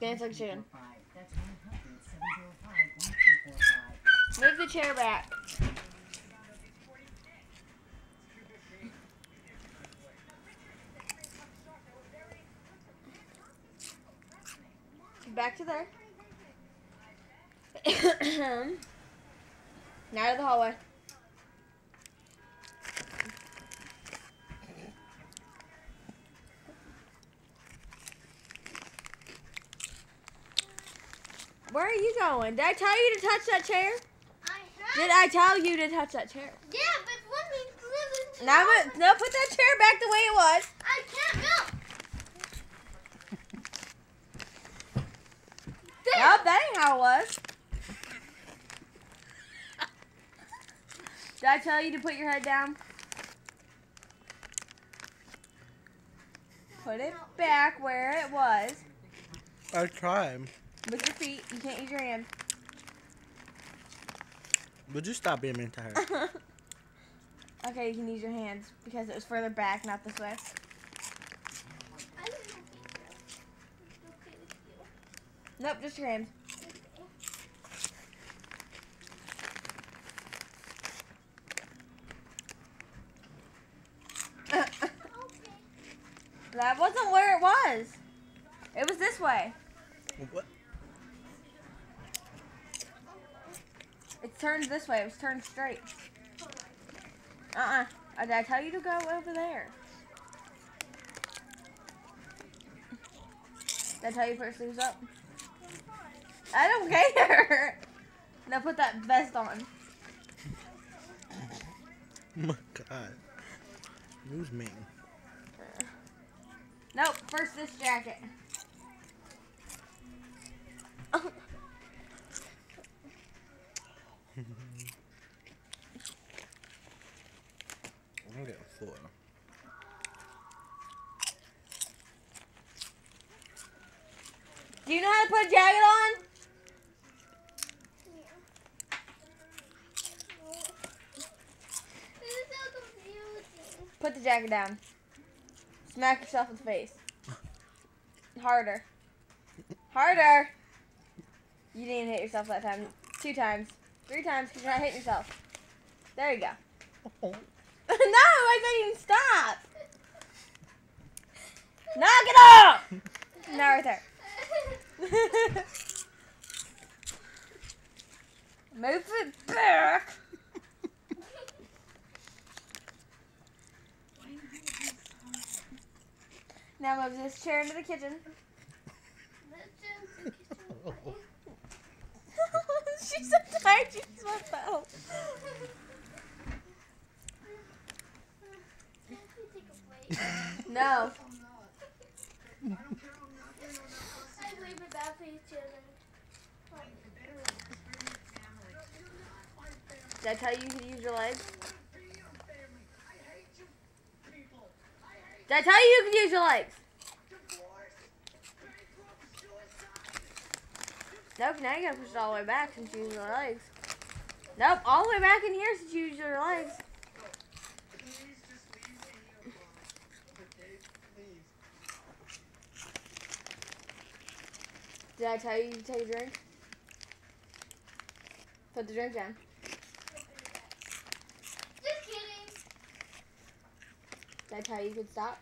Dance like a chicken. Move the chair back. Back to there. Now to the hallway. Where are you going? Did I tell you to touch that chair? Did I tell you to touch that chair? Yeah, but let me listen. Now, no, put that chair back the way it was. I can't go. Nope, that ain't how it was. Did I tell you to put your head down? Put it back where it was. I tried. With your feet. You can't use your hand. Would you stop being mean to her? Okay, you can use your hands because it was further back, not this way. Nope, just your hands. That wasn't where it was. It was this way. What? It's turned this way. It was turned straight. Did I tell you to go over there? Did I tell you to put your sleeves up? I don't care. Now put that vest on. Oh my God. Who's mean? Nope, first this jacket. I'm getting full. Do you know how to put a jacket on? This is so confusing. Put the jacket down. Smack yourself in the face. Harder. Harder. You didn't hit yourself that time. 2 times. 3 times because you're not hitting yourself. There you go. Oh. No, I said you stop. Knock it off. Now right there. Move it back. Now move this chair into the kitchen. She's so tired, she just went fell. No. Did I tell you to use your legs? Did I tell you you could use your legs? Nope, now you gotta push it all the way back since you use your legs. Nope, all the way back in here since you use your legs. Did I tell you to take a drink? Put the drink down. Just kidding. Did I tell you you could stop?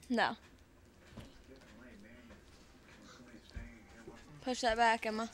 No. Push that back, Emma.